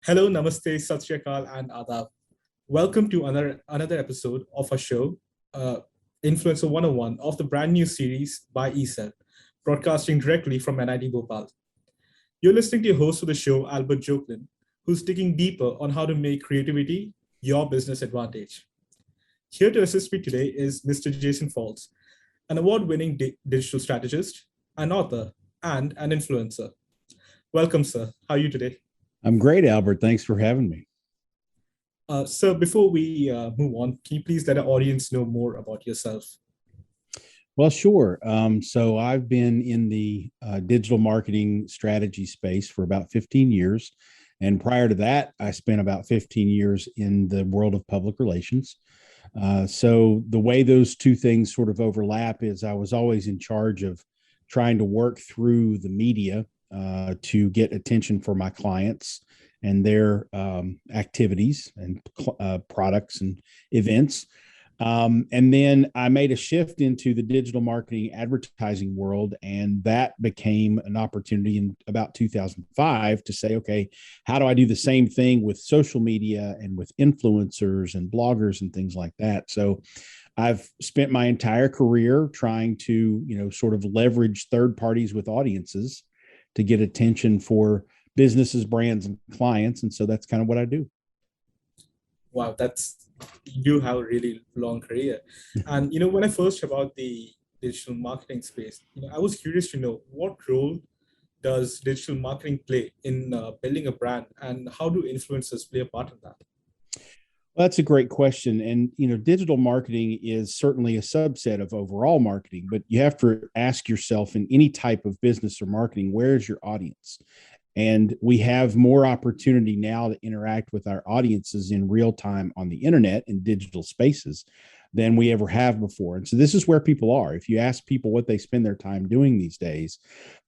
Hello, Namaste, Sat Shri Akal, and Adab. Welcome to another episode of our show, uh, Influencer 101 of the brand new series by ESET, broadcasting directly from NIT Bhopal. You're listening to your host of the show, Albert Joklin, who's digging deeper on how to make creativity your business advantage. Here to assist me today is Mr. Jason Falls, an award-winning digital strategist, an author, and an influencer. Welcome, sir. How are you today? I'm great, Albert. Thanks for having me. Sir, before we move on, can you please let our audience know more about yourself? Well, sure. So I've been in the digital marketing strategy space for about 15 years. And prior to that, I spent about 15 years in the world of public relations. So the way those two things sort of overlap is I was always in charge of trying to work through the media to get attention for my clients and their activities and products and events. And then I made a shift into the digital marketing advertising world, and that became an opportunity in about 2005 to say, okay, how do I do the same thing with social media and with influencers and bloggers and things like that? So I've spent my entire career trying to, sort of leverage third parties with audiences to get attention for businesses, brands, and clients. And so that's kind of what I do. Wow, you do have a really long career. And when I first heard about the digital marketing space, I was curious to know what role does digital marketing play in building a brand, and how do influencers play a part in that? Well, that's a great question. And, digital marketing is certainly a subset of overall marketing, but you have to ask yourself in any type of business or marketing, where is your audience? And we have more opportunity now to interact with our audiences in real time on the internet and digital spaces than we ever have before. And so this is where people are. If you ask people what they spend their time doing these days,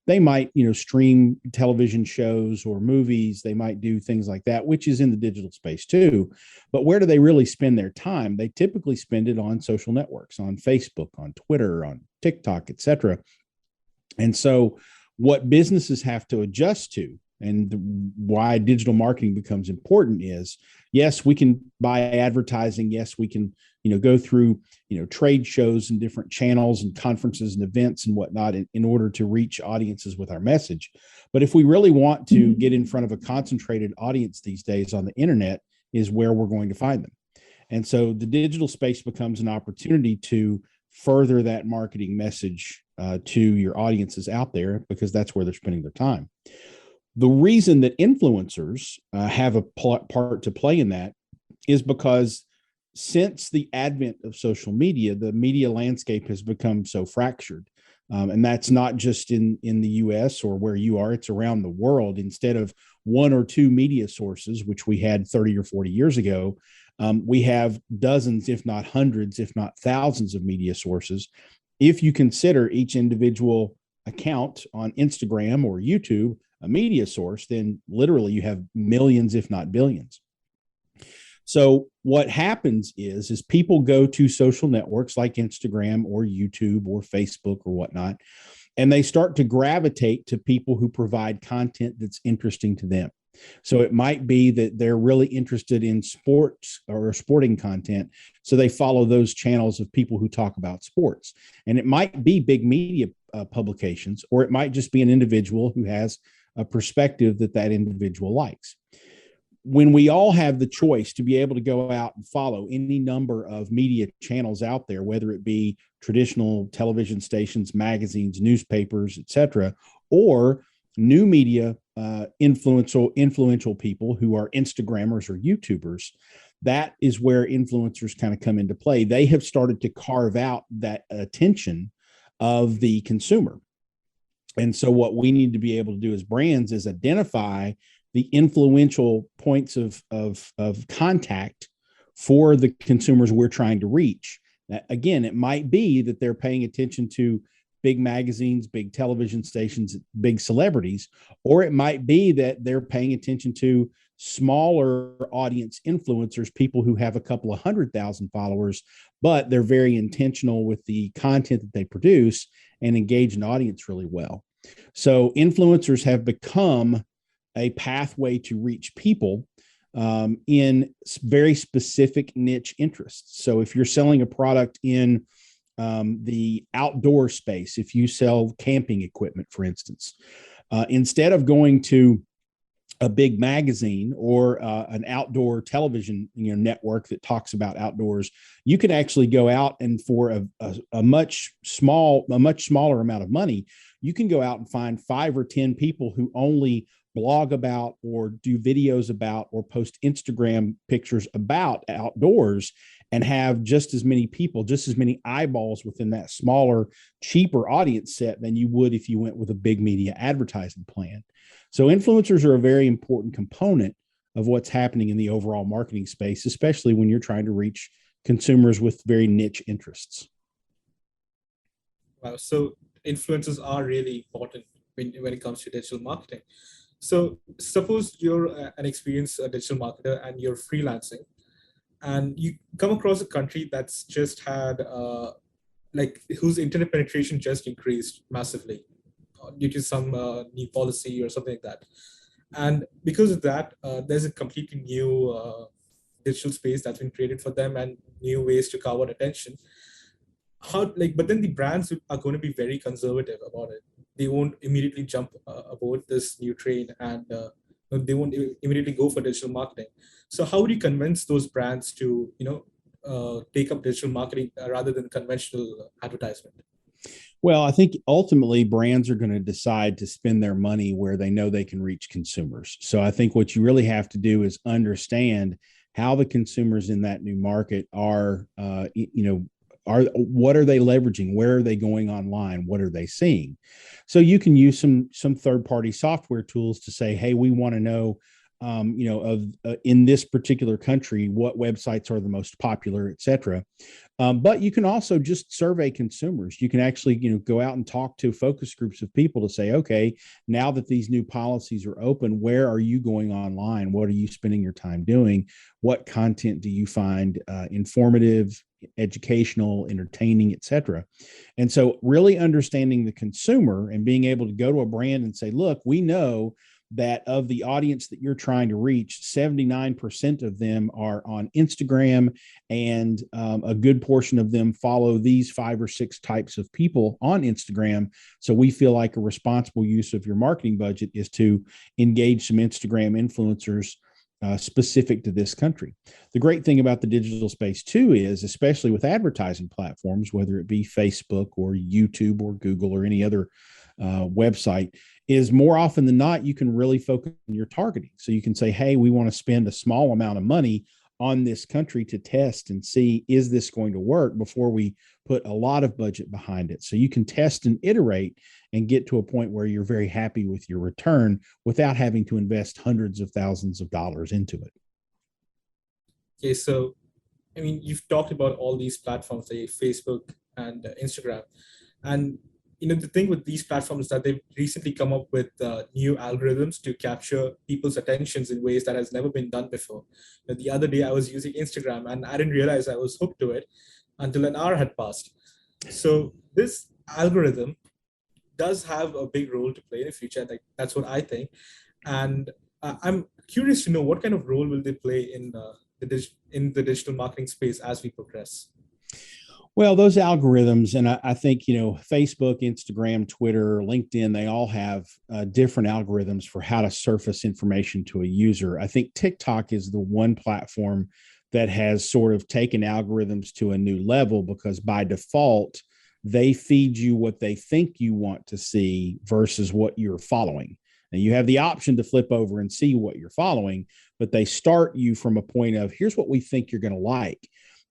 they might, stream television shows or movies. They might do things like that, which is in the digital space too. But where do they really spend their time? They typically spend it on social networks, on Facebook, on Twitter, on TikTok, et cetera. And so what businesses have to adjust to, and why digital marketing becomes important, is yes, we can buy advertising. Yes, we can, go through, trade shows and different channels and conferences and events and whatnot in order to reach audiences with our message. But if we really want to get in front of a concentrated audience these days, on the internet is where we're going to find them. And so the digital space becomes an opportunity to further that marketing message to your audiences out there, because that's where they're spending their time. The reason that influencers have a part to play in that is because since the advent of social media, the media landscape has become so fractured. And that's not just in the US or where you are, it's around the world. Instead of one or two media sources, which we had 30 or 40 years ago, we have dozens, if not hundreds, if not thousands of media sources. If you consider each individual account on Instagram or YouTube a media source, then literally you have millions, if not billions. So what happens is people go to social networks like Instagram or YouTube or Facebook or whatnot, and they start to gravitate to people who provide content that's interesting to them. So it might be that they're really interested in sports or sporting content, so they follow those channels of people who talk about sports. And it might be big media publications, or it might just be an individual who has a perspective that individual likes. When we all have the choice to be able to go out and follow any number of media channels out there, whether it be traditional television stations, magazines, newspapers, et cetera, or new media influential people who are Instagrammers or YouTubers, that is where influencers kind of come into play. They have started to carve out that attention of the consumer. And so what we need to be able to do as brands is identify the influential points of contact for the consumers we're trying to reach. Again, it might be that they're paying attention to big magazines, big television stations, big celebrities, or it might be that they're paying attention to smaller audience influencers, people who have a couple of 100,000 followers, but they're very intentional with the content that they produce and engage an audience really well. So influencers have become a pathway to reach people in very specific niche interests. So if you're selling a product in the outdoor space, if you sell camping equipment, for instance, instead of going to a big magazine or an outdoor television network that talks about outdoors, you can actually go out and for a much smaller amount of money, you can go out and find 5 or 10 people who only blog about or do videos about or post Instagram pictures about outdoors, and have just as many people, just as many eyeballs within that smaller, cheaper audience set than you would if you went with a big media advertising plan. So influencers are a very important component of what's happening in the overall marketing space, especially when you're trying to reach consumers with very niche interests. Wow. So influencers are really important when it comes to digital marketing. So suppose you're an experienced digital marketer and you're freelancing, and you come across a country that's just had whose internet penetration just increased massively due to some new policy or something like that. And because of that, there's a completely new digital space that's been created for them and new ways to cover attention. But then the brands are going to be very conservative about it. They won't immediately jump aboard this new train, and they won't immediately go for digital marketing. So how would you convince those brands to take up digital marketing rather than conventional advertisement? Well, I think ultimately brands are going to decide to spend their money where they know they can reach consumers. So I think what you really have to do is understand how the consumers in that new market are, what are they leveraging? Where are they going online? What are they seeing? So you can use some third-party software tools to say, hey, we want to know, in this particular country, what websites are the most popular, et cetera. But you can also just survey consumers. You can actually, go out and talk to focus groups of people to say, okay, now that these new policies are open, where are you going online? What are you spending your time doing? What content do you find informative, educational, entertaining, et cetera? And so really understanding the consumer and being able to go to a brand and say, look, we know that of the audience that you're trying to reach, 79% of them are on Instagram, and a good portion of them follow these 5 or 6 types of people on Instagram. So we feel like a responsible use of your marketing budget is to engage some Instagram influencers specific to this country. The great thing about the digital space too is, especially with advertising platforms, whether it be Facebook or YouTube or Google or any other website, is more often than not, you can really focus on your targeting. So you can say, hey, we want to spend a small amount of money on this country to test and see, is this going to work, before we put a lot of budget behind it. So you can test and iterate and get to a point where you're very happy with your return without having to invest hundreds of thousands of dollars into it. Okay, so I mean, you've talked about all these platforms, like Facebook and Instagram, and the thing with these platforms is that they've recently come up with new algorithms to capture people's attentions in ways that has never been done before. The other day I was using Instagram and I didn't realize I was hooked to it until an hour had passed. So this algorithm does have a big role to play in the future. Like, that's what I think. And I'm curious to know, what kind of role will they play in the digital marketing space as we progress? Well, those algorithms, and I think, Facebook, Instagram, Twitter, LinkedIn, they all have different algorithms for how to surface information to a user. I think TikTok is the one platform that has sort of taken algorithms to a new level, because by default, they feed you what they think you want to see versus what you're following. Now, you have the option to flip over and see what you're following, but they start you from a point of, here's what we think you're going to like.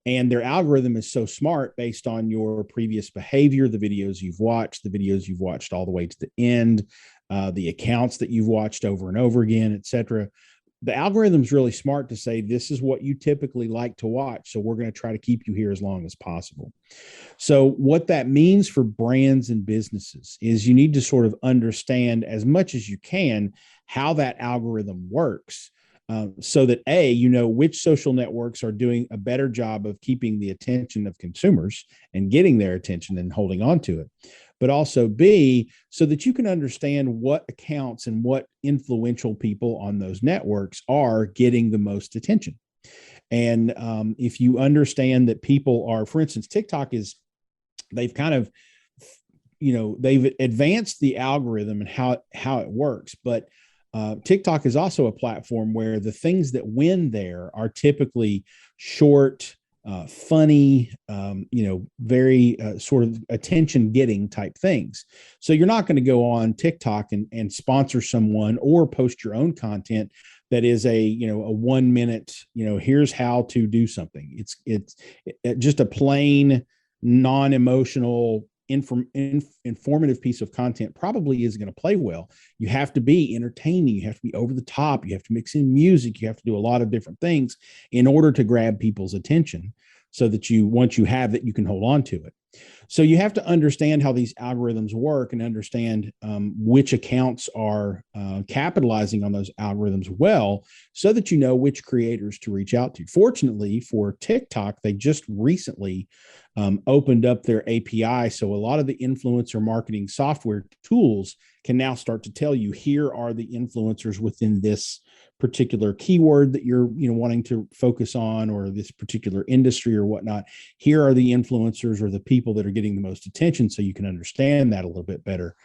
And their algorithm is so smart based on your previous behavior, the videos you've watched all the way to the end, the accounts that you've watched over and over again, et cetera. The algorithm's really smart to say, this is what you typically like to watch, so we're going to try to keep you here as long as possible. So what that means for brands and businesses is you need to sort of understand as much as you can how that algorithm works, so that you know which social networks are doing a better job of keeping the attention of consumers and getting their attention and holding on to it. But also B, so that you can understand what accounts and what influential people on those networks are getting the most attention. And if you understand that people are, for instance, TikTok is, they've kind of, you know, they've advanced the algorithm and how it works. But TikTok is also a platform where the things that win there are typically short, funny, you know, very sort of attention getting type things. So you're not going to go on TikTok and sponsor someone or post your own content that is a, you know, a 1 minute, you know, here's how to do something. It's just a plain non-emotional informative piece of content probably is going to play well. You have to be entertaining. You have to be over the top. You have to mix in music. You have to do a lot of different things in order to grab people's attention so that once you have it, you can hold on to it. So you have to understand how these algorithms work and understand which accounts are capitalizing on those algorithms well, so that you know which creators to reach out to. Fortunately for TikTok, they just recently opened up their API. So a lot of the influencer marketing software tools can now start to tell you, here are the influencers within this particular keyword that you're, you know, wanting to focus on, or this particular industry or whatnot. Here are the influencers or the people that are getting the most attention, so you can understand that a little bit better.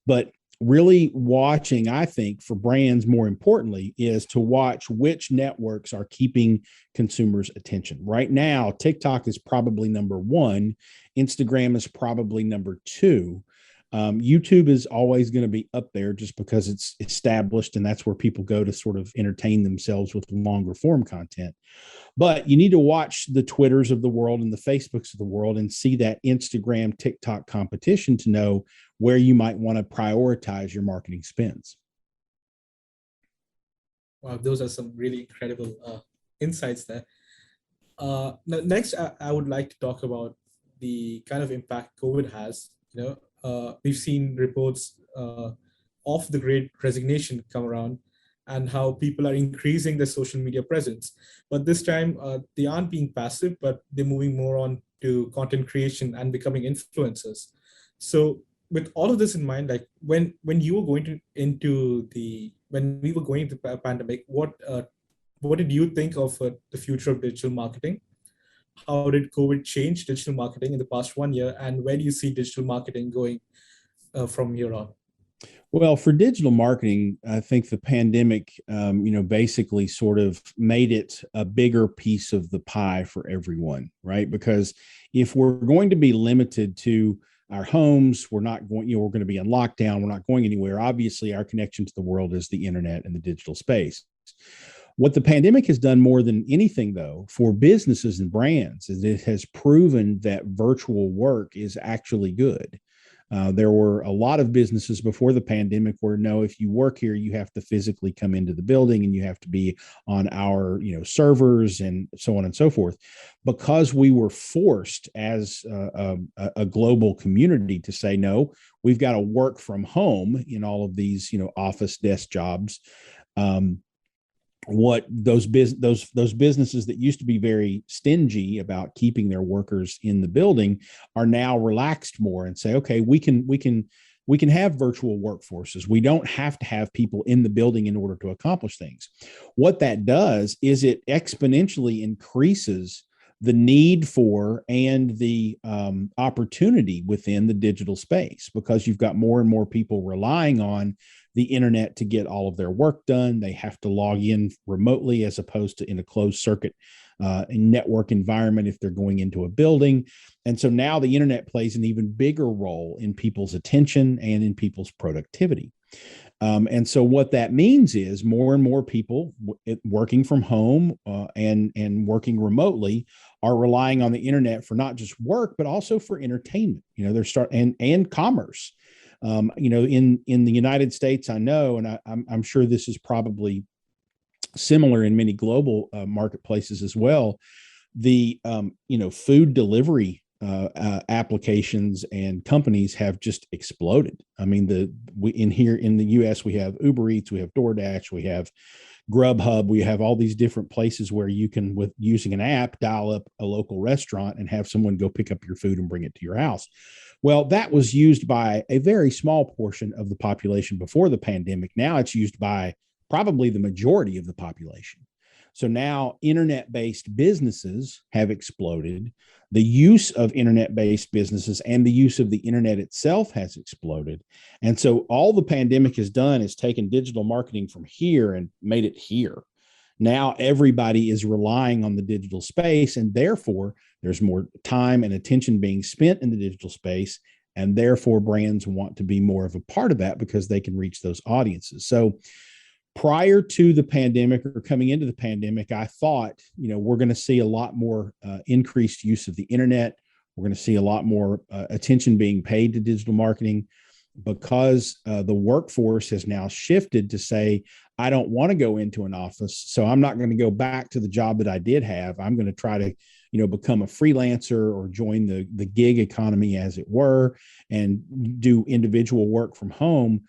But really watching, I think, for brands, more importantly, is to watch which networks are keeping consumers' attention. Right now, TikTok is probably number one. Instagram is probably number two. YouTube is always going to be up there just because it's established, and that's where people go to sort of entertain themselves with longer form content. But you need to watch the Twitters of the world and the Facebooks of the world and see that Instagram, TikTok competition to know where you might want to prioritize your marketing spends. Wow, those are some really incredible insights there. Next, I would like to talk about the kind of impact COVID has. You know, we've seen reports of the Great Resignation come around, and how people are increasing their social media presence. But this time, they aren't being passive, but they're moving more on to content creation and becoming influencers. So, with all of this in mind, like when you were going when we were going into the pandemic, what did you think of the future of digital marketing? How did COVID change digital marketing in the past 1 year, and where do you see digital marketing going from here on? Well, for digital marketing, I think the pandemic, you know, basically sort of made it a bigger piece of the pie for everyone, right? Because if we're going to be limited to our homes, we're not going, you know, we're going to be in lockdown, we're not going anywhere. Obviously, our connection to the world is the internet and the digital space. What the pandemic has done more than anything, though, for businesses and brands, is it has proven that virtual work is actually good. There were a lot of businesses before the pandemic where, no, if you work here, you have to physically come into the building and you have to be on our, you know, servers and so on and so forth. Because we were forced as a global community to say, no, we've got to work from home in all of these, you know, office desk jobs. What those businesses that used to be very stingy about keeping their workers in the building are now relaxed more and say, okay, we can have virtual workforces. We don't have to have people in the building in order to accomplish things. What that does is it exponentially increases the need for and the opportunity within the digital space, because you've got more and more people relying on the internet to get all of their work done. They have to log in remotely as opposed to in a closed circuit network environment if they're going into a building. And so now the internet plays an even bigger role in people's attention and in people's productivity. And so what that means is more and more people working from home and working remotely are relying on the internet for not just work, but also for entertainment. You know, and commerce. You know, in the United States, I know, and I'm sure this is probably similar in many global marketplaces as well. The you know, food delivery applications and companies have just exploded. I mean, here in the U.S. we have Uber Eats, we have DoorDash, we have Grubhub, we have all these different places where you can, with using an app, dial up a local restaurant and have someone go pick up your food and bring it to your house. Well, that was used by a very small portion of the population before the pandemic. Now it's used by probably the majority of the population. So now internet-based businesses have exploded. The use of internet-based businesses and the use of the internet itself has exploded. And so all the pandemic has done is taken digital marketing from here and made it here. Now everybody is relying on the digital space, and therefore there's more time and attention being spent in the digital space. And therefore brands want to be more of a part of that because they can reach those audiences. So prior to the pandemic or coming into the pandemic, I thought, we're going to see a lot more increased use of the internet. We're going to see a lot more attention being paid to digital marketing because the workforce has now shifted to say, I don't want to go into an office, so I'm not going to go back to the job that I did have. I'm going to try to, become a freelancer or join the gig economy, as it were, and do individual work from home.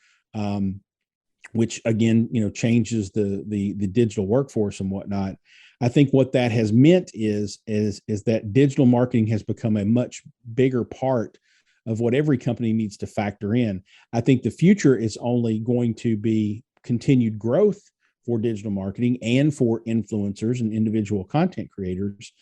Which again, changes the digital workforce and whatnot. I think what that has meant is that digital marketing has become a much bigger part of what every company needs to factor in. I think the future is only going to be continued growth for digital marketing and for influencers and individual content creators,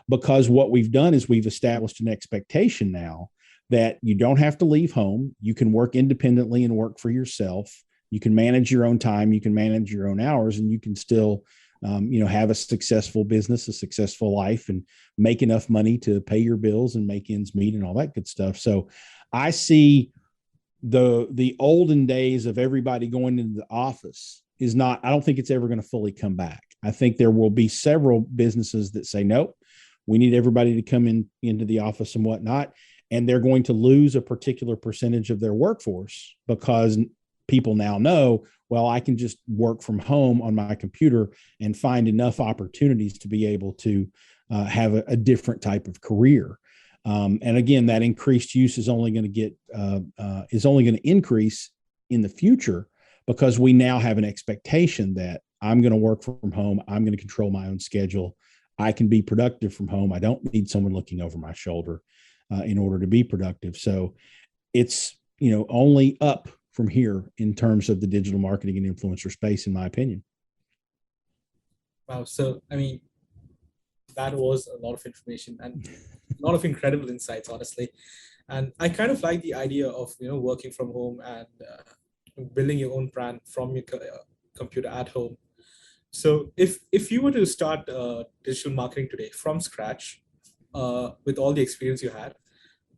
because what we've done is we've established an expectation now that you don't have to leave home. You can work independently and work for yourself. You can manage your own time, you can manage your own hours, and you can still, have a successful business, a successful life, and make enough money to pay your bills and make ends meet and all that good stuff. So I see the olden days of everybody going into the office I don't think it's ever going to fully come back. I think there will be several businesses that say, nope, we need everybody to come into the office and whatnot. And they're going to lose a particular percentage of their workforce because people now know, well, I can just work from home on my computer and find enough opportunities to be able to have a different type of career. And again, that increased use is only going to increase in the future because we now have an expectation that I'm going to work from home. I'm going to control my own schedule. I can be productive from home. I don't need someone looking over my shoulder in order to be productive. So it's, only up from here in terms of the digital marketing and influencer space, in my opinion. Wow. So, that was a lot of information and a lot of incredible insights, honestly. And I kind of like the idea of, working from home and building your own brand from your computer at home. So if you were to start digital marketing today from scratch, with all the experience you had,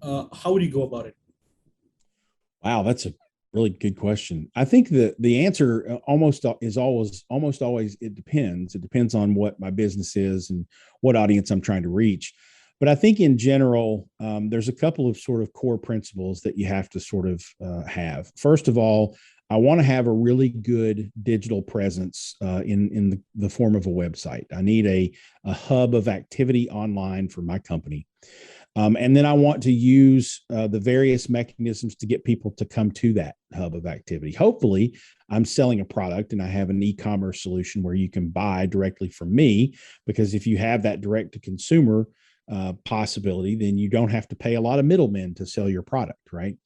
how would you go about it? Wow, that's a really good question. I think the answer almost always it depends. It depends on what my business is and what audience I'm trying to reach. But I think in general, there's a couple of sort of core principles that you have to sort of have. First of all, I want to have a really good digital presence in the form of a website. I need a hub of activity online for my company. And then I want to use the various mechanisms to get people to come to that hub of activity. Hopefully, I'm selling a product and I have an e-commerce solution where you can buy directly from me, because if you have that direct to consumer possibility, then you don't have to pay a lot of middlemen to sell your product, right?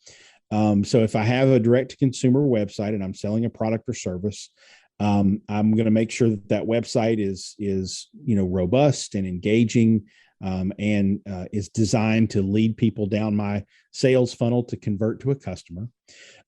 So if I have a direct to consumer website and I'm selling a product or service, I'm going to make sure that website is robust and engaging, and is designed to lead people down my sales funnel to convert to a customer.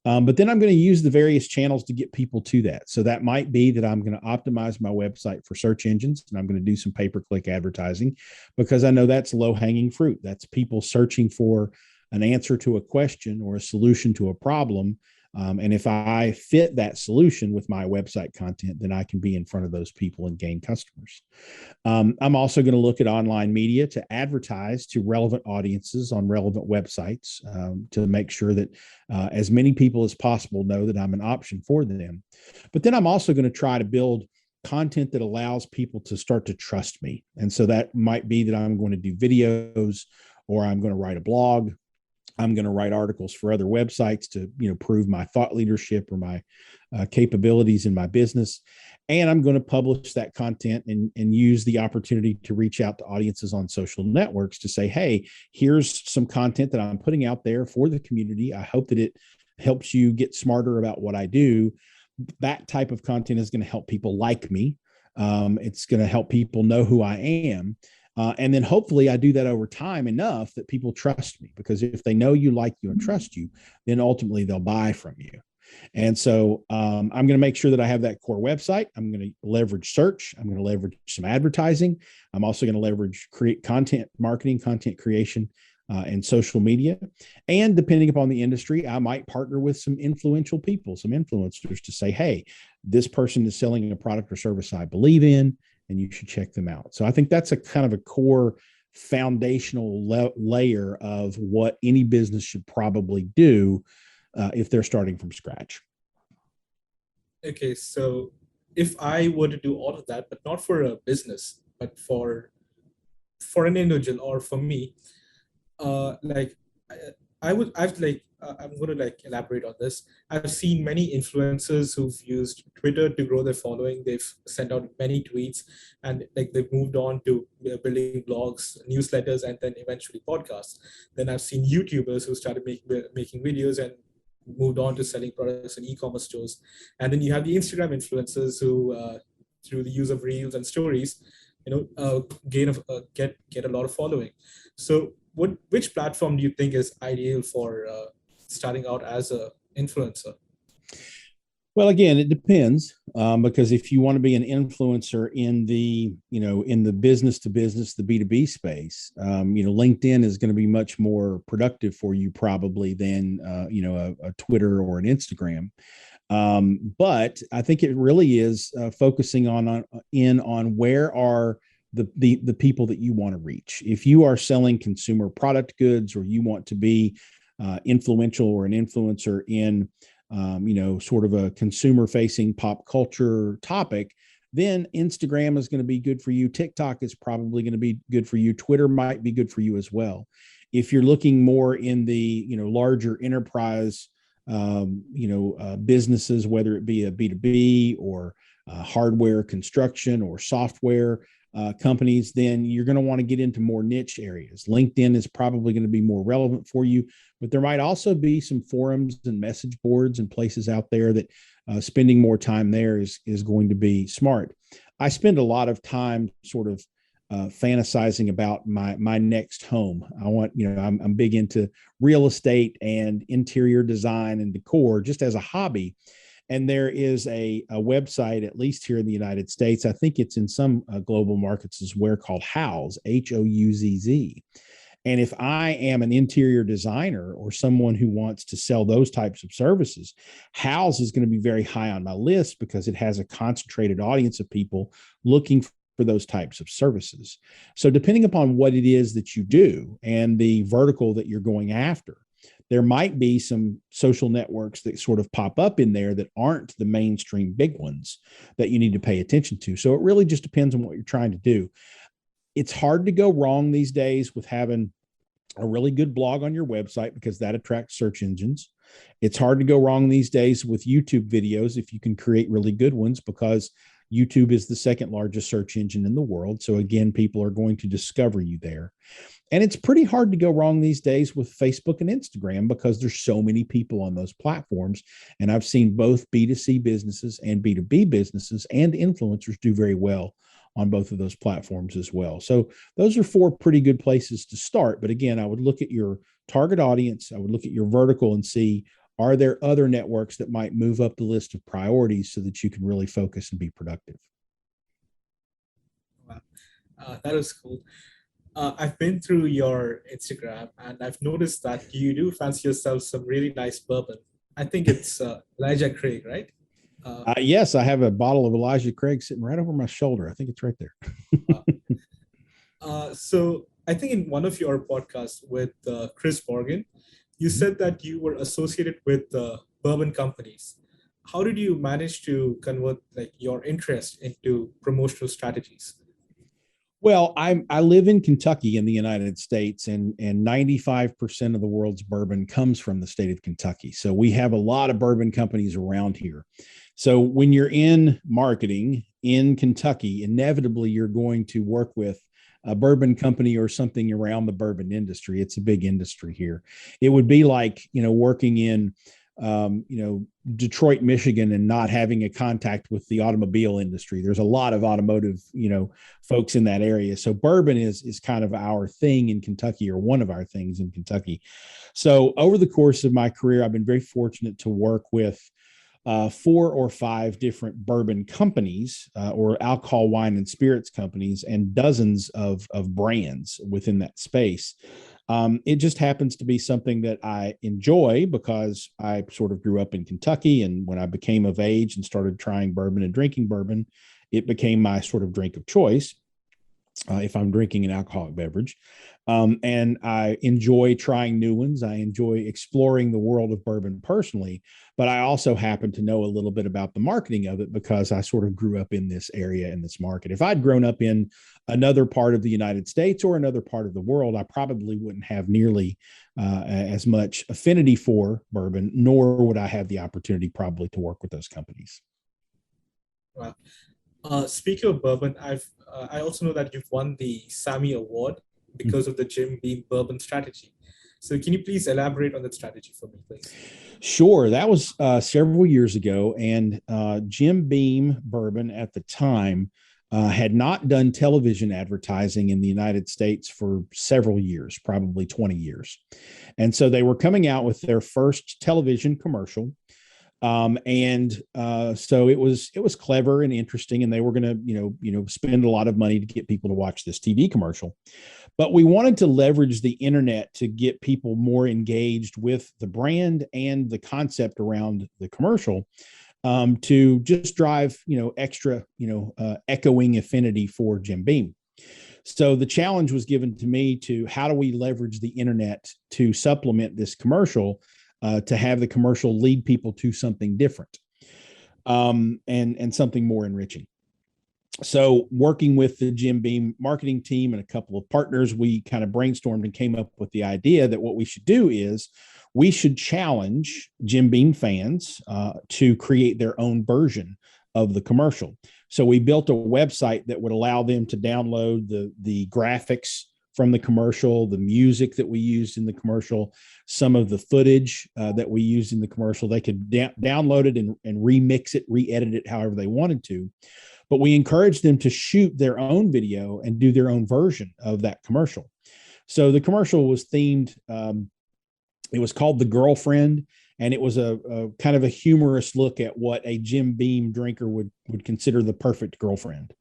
But then I'm going to use the various channels to get people to that. So that might be that I'm going to optimize my website for search engines, and I'm going to do some pay-per-click advertising because I know that's low-hanging fruit. That's people searching for an answer to a question or a solution to a problem. And if I fit that solution with my website content, then I can be in front of those people and gain customers. I'm also going to look at online media to advertise to relevant audiences on relevant websites, to make sure that as many people as possible know that I'm an option for them. But then I'm also going to try to build content that allows people to start to trust me. And so that might be that I'm going to do videos, or I'm going to write a blog. I'm going to write articles for other websites to, prove my thought leadership or my capabilities in my business. And I'm going to publish that content and use the opportunity to reach out to audiences on social networks to say, hey, here's some content that I'm putting out there for the community. I hope that it helps you get smarter about what I do. That type of content is going to help people like me. It's going to help people know who I am. And then hopefully I do that over time enough that people trust me, because if they know you, like you, and trust you, then ultimately they'll buy from you. And so I'm going to make sure that I have that core website. I'm going to leverage search. I'm going to leverage some advertising. I'm also going to leverage content marketing, content creation, and social media. And depending upon the industry, I might partner with some influential people, some influencers, to say, hey, this person is selling a product or service I believe in, and you should check them out. So I think that's a kind of a core foundational layer of what any business should probably do if they're starting from scratch. Okay, so if I were to do all of that, but not for a business, but for an individual or for me, like I'm going to like elaborate on this. I've seen many influencers who've used Twitter to grow their following. They've sent out many tweets, and like they've moved on to building blogs, newsletters, and then eventually podcasts. Then I've seen YouTubers who started making videos and moved on to selling products in e-commerce stores. And then you have the Instagram influencers who, through the use of reels and stories, get a lot of following. So which platform do you think is ideal for starting out as a influencer? Well, again, it depends, because if you want to be an influencer in the business to business, the B2B space, LinkedIn is going to be much more productive for you probably than, a Twitter or an Instagram. But I think it really is focusing on where are the people that you want to reach. If you are selling consumer product goods, or you want to be influential or an influencer in sort of a consumer facing pop culture topic, then Instagram is going to be good for you. TikTok is probably going to be good for you. Twitter might be good for you as well. If you're looking more in the, larger enterprise, businesses, whether it be a B2B or hardware construction or software companies, then you're going to want to get into more niche areas. LinkedIn is probably going to be more relevant for you, but there might also be some forums and message boards and places out there that spending more time there is going to be smart. I spend a lot of time sort of fantasizing about my next home. I'm big into real estate and interior design and decor just as a hobby. And there is a website, at least here in the United States, I think it's in some global markets as well, called Houzz, Houzz. And if I am an interior designer or someone who wants to sell those types of services, Houzz is going to be very high on my list because it has a concentrated audience of people looking for those types of services. So depending upon what it is that you do and the vertical that you're going after, there might be some social networks that sort of pop up in there that aren't the mainstream big ones that you need to pay attention to. So it really just depends on what you're trying to do. It's hard to go wrong these days with having a really good blog on your website, because that attracts search engines. It's hard to go wrong these days with YouTube videos if you can create really good ones, because YouTube is the second largest search engine in the world. So again, people are going to discover you there. And it's pretty hard to go wrong these days with Facebook and Instagram, because there's so many people on those platforms. And I've seen both B2C businesses and B2B businesses and influencers do very well on both of those platforms as well. So those are four pretty good places to start. But again, I would look at your target audience. I would look at your vertical and see, are there other networks that might move up the list of priorities so that you can really focus and be productive? Wow. That was cool. I've been through your Instagram, and I've noticed that you do fancy yourself some really nice bourbon. I think it's Elijah Craig, right? Yes, I have a bottle of Elijah Craig sitting right over my shoulder. I think it's right there. So I think in one of your podcasts with Chris Morgan, you said that you were associated with bourbon companies. How did you manage to convert like your interest into promotional strategies? Well, I live in Kentucky in the United States, and 95% of the world's bourbon comes from the state of Kentucky. So we have a lot of bourbon companies around here. So when you're in marketing in Kentucky, inevitably you're going to work with a bourbon company or something around the bourbon industry. It's a big industry here. It would be like, working in, Detroit, Michigan, and not having a contact with the automobile industry. There's a lot of automotive, folks in that area. So bourbon is kind of our thing in Kentucky, or one of our things in Kentucky. So over the course of my career, I've been very fortunate to work with 4 or 5 different bourbon companies, or alcohol, wine, and spirits companies, and dozens of brands within that space. It just happens to be something that I enjoy because I sort of grew up in Kentucky. And when I became of age and started trying bourbon and drinking bourbon, it became my sort of drink of choice. If I'm drinking an alcoholic beverage. And I enjoy trying new ones. I enjoy exploring the world of bourbon personally, but I also happen to know a little bit about the marketing of it because I sort of grew up in this area, in this market. If I'd grown up in another part of the United States or another part of the world, I probably wouldn't have nearly as much affinity for bourbon, nor would I have the opportunity probably to work with those companies. Wow. Speaking of bourbon, I also know that you've won the Sammy Award because of the Jim Beam bourbon strategy. So can you please elaborate on that strategy for me, please? Sure. That was several years ago. And Jim Beam Bourbon at the time had not done television advertising in the United States for several years, probably 20 years. And so they were coming out with their first television commercial. So it was clever and interesting, and they were going to, spend a lot of money to get people to watch this TV commercial. But we wanted to leverage the internet to get people more engaged with the brand and the concept around the commercial, to just drive, extra, echoing affinity for Jim Beam. So the challenge was given to me to how do we leverage the internet to supplement this commercial, to have the commercial lead people to something different, and something more enriching. So working with the Jim Beam marketing team and a couple of partners, we kind of brainstormed and came up with the idea that what we should do is we should challenge Jim Beam fans to create their own version of the commercial. So we built a website that would allow them to download the graphics from the commercial, the music that we used in the commercial, some of the footage that we used in the commercial. They could download it and remix it, re-edit it however they wanted to. But we encouraged them to shoot their own video and do their own version of that commercial. So the commercial was themed, it was called The Girlfriend, and it was a kind of a humorous look at what a Jim Beam drinker would consider the perfect girlfriend.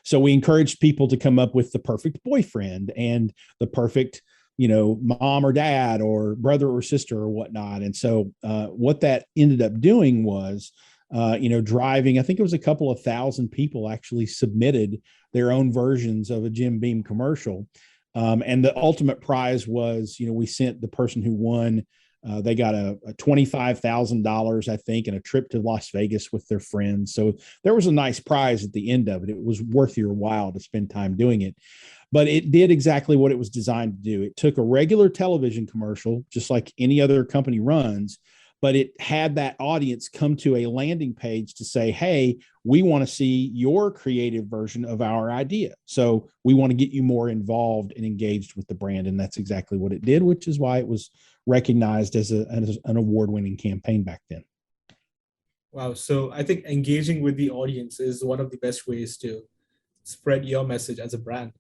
So we encouraged people to come up with the perfect boyfriend and the perfect, mom or dad or brother or sister or whatnot. And so what that ended up doing was, driving, I think it was a couple of thousand people actually submitted their own versions of a Jim Beam commercial. And the ultimate prize was, we sent the person who won, they got a $25,000, I think, and a trip to Las Vegas with their friends. So there was a nice prize at the end of it. It was worth your while to spend time doing it. But it did exactly what it was designed to do. It took a regular television commercial, just like any other company runs, but it had that audience come to a landing page to say, hey, we want to see your creative version of our idea. So we want to get you more involved and engaged with the brand. And that's exactly what it did, which is why it was recognized as an award-winning campaign back then. Wow. So I think engaging with the audience is one of the best ways to spread your message as a brand.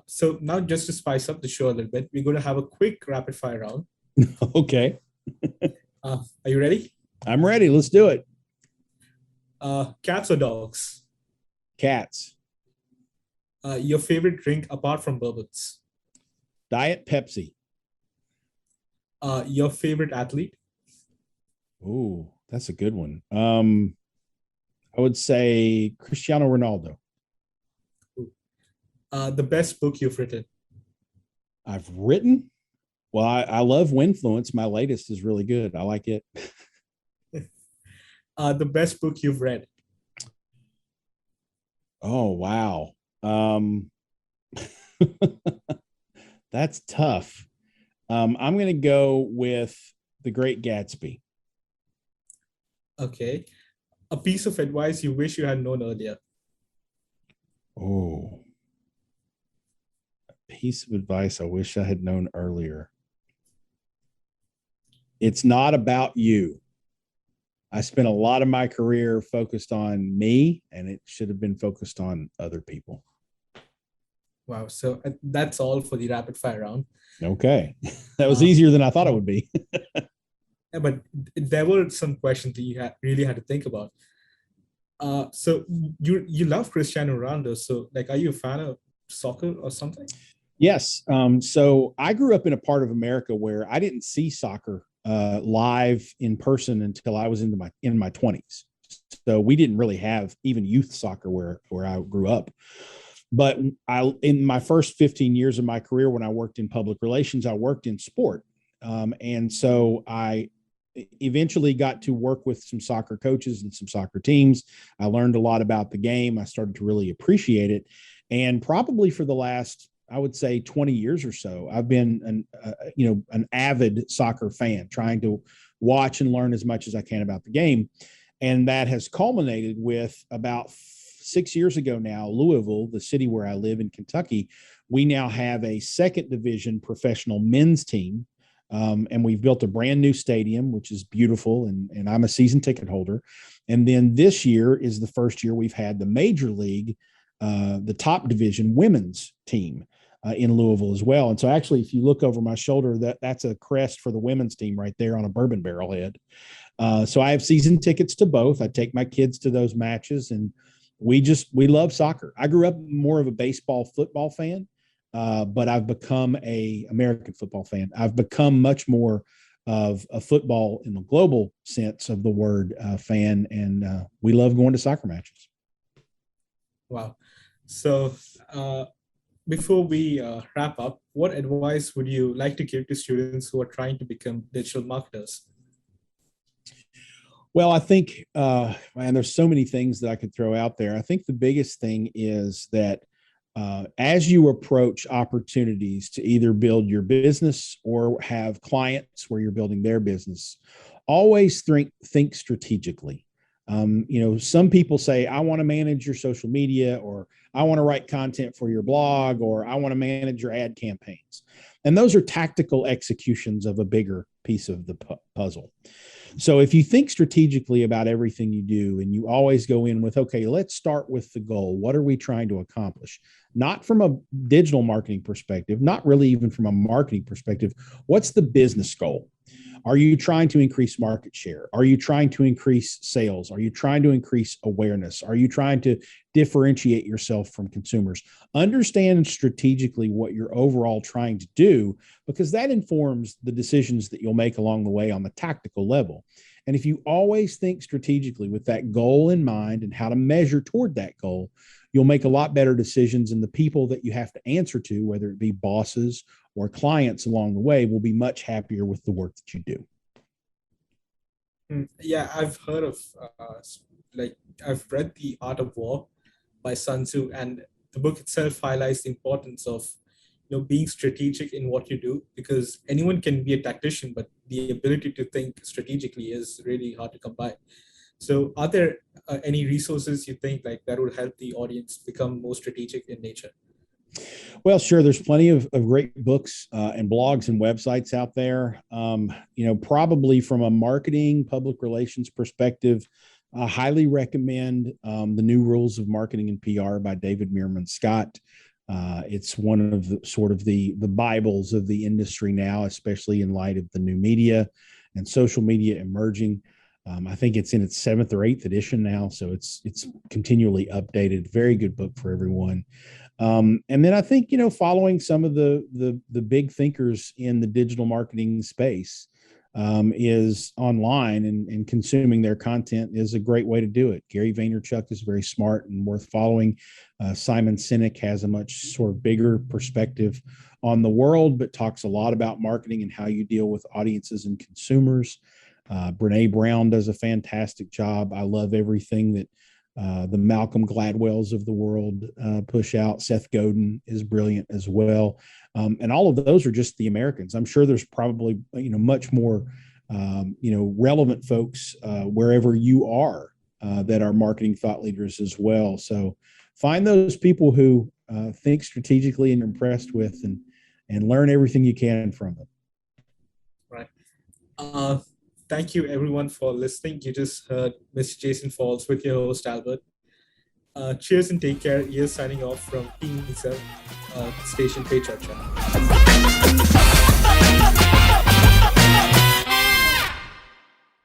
So now, just to spice up the show a little bit, we're going to have a quick rapid fire round. Okay. Are you ready? I'm ready. Let's do it. Cats or dogs? Cats. Your favorite drink apart from bourbons? Diet Pepsi. Your favorite athlete? Oh, that's a good one. I would say Cristiano Ronaldo. The best book you've written? I've written? Well, I love Winfluence. My latest is really good. I like it. The best book you've read? Oh, wow. That's tough. I'm going to go with The Great Gatsby. Okay. A piece of advice you wish you had known earlier. Oh, piece of advice I wish I had known earlier. It's not about you. I spent a lot of my career focused on me, and it should have been focused on other people. Wow. So that's all for the rapid fire round. Okay. That was Uh, easier than I thought it would be. yeah, but there were some questions that you really had to think about. So you love Cristiano Ronaldo. So like, are you a fan of soccer or something? Yes. So I grew up in a part of America where I didn't see soccer live in person until I was in my 20s. So we didn't really have even youth soccer where I grew up. But in my first 15 years of my career, when I worked in public relations, I worked in sport. And so I eventually got to work with some soccer coaches and some soccer teams. I learned a lot about the game. I started to really appreciate it. And probably for the last, I would say 20 years or so, I've been an avid soccer fan, trying to watch and learn as much as I can about the game. And that has culminated with about 6 years ago now, Louisville, the city where I live in Kentucky, we now have a second division professional men's team. And we've built a brand new stadium, which is beautiful. And I'm a season ticket holder. And then this year is the first year we've had the major league, the top division women's team in Louisville as well. And so actually, if you look over my shoulder, that's a crest for the women's team right there on a bourbon barrel head. So I have season tickets to both. I take my kids to those matches, and we love soccer. I grew up more of a baseball, football fan. But I've become a American football fan. I've become much more of a football in the global sense of the word fan, and we love going to soccer matches. Wow. So before we wrap up, what advice would you like to give to students who are trying to become digital marketers? Well, I think, man, there's so many things that I could throw out there. I think the biggest thing is that as you approach opportunities to either build your business or have clients where you're building their business, always think strategically. Some people say, I want to manage your social media, or I want to write content for your blog, or I want to manage your ad campaigns. And those are tactical executions of a bigger piece of the puzzle. So if you think strategically about everything you do, and you always go in with, okay, let's start with the goal. What are we trying to accomplish? Not from a digital marketing perspective, not really even from a marketing perspective. What's the business goal? Are you trying to increase market share? Are you trying to increase sales? Are you trying to increase awareness? Are you trying to differentiate yourself from consumers? Understand strategically what you're overall trying to do, because that informs the decisions that you'll make along the way on the tactical level. And if you always think strategically with that goal in mind and how to measure toward that goal, you'll make a lot better decisions, and the people that you have to answer to, whether it be bosses or clients along the way, will be much happier with the work that you do. Yeah, I've heard of, like, I've read The Art of War by Sun Tzu, and the book itself highlights the importance of, being strategic in what you do, because anyone can be a tactician, but the ability to think strategically is really hard to come by. So, are there any resources you think like that would help the audience become more strategic in nature? Well, sure. There's plenty of great books and blogs and websites out there. Probably from a marketing, public relations perspective, I highly recommend The New Rules of Marketing and PR by David Meerman Scott. It's one of the sort of the Bibles of the industry now, especially in light of the new media and social media emerging. I think it's in its 7th or 8th edition now, so it's continually updated. Very good book for everyone. And then I think, following some of the big thinkers in the digital marketing space is online, and consuming their content is a great way to do it. Gary Vaynerchuk is very smart and worth following. Simon Sinek has a much sort of bigger perspective on the world, but talks a lot about marketing and how you deal with audiences and consumers. Brene Brown does a fantastic job. I love everything that the Malcolm Gladwells of the world push out. Seth Godin is brilliant as well. And all of those are just the Americans. I'm sure there's probably, much more relevant folks wherever you are that are marketing thought leaders as well. So find those people who think strategically and you're impressed with, and learn everything you can from them. Right. Thank you everyone for listening. You just heard Mr. Jason Falls with your host Albert. Cheers and take care. You're signing off from Team Cell, Station Pay Charcha.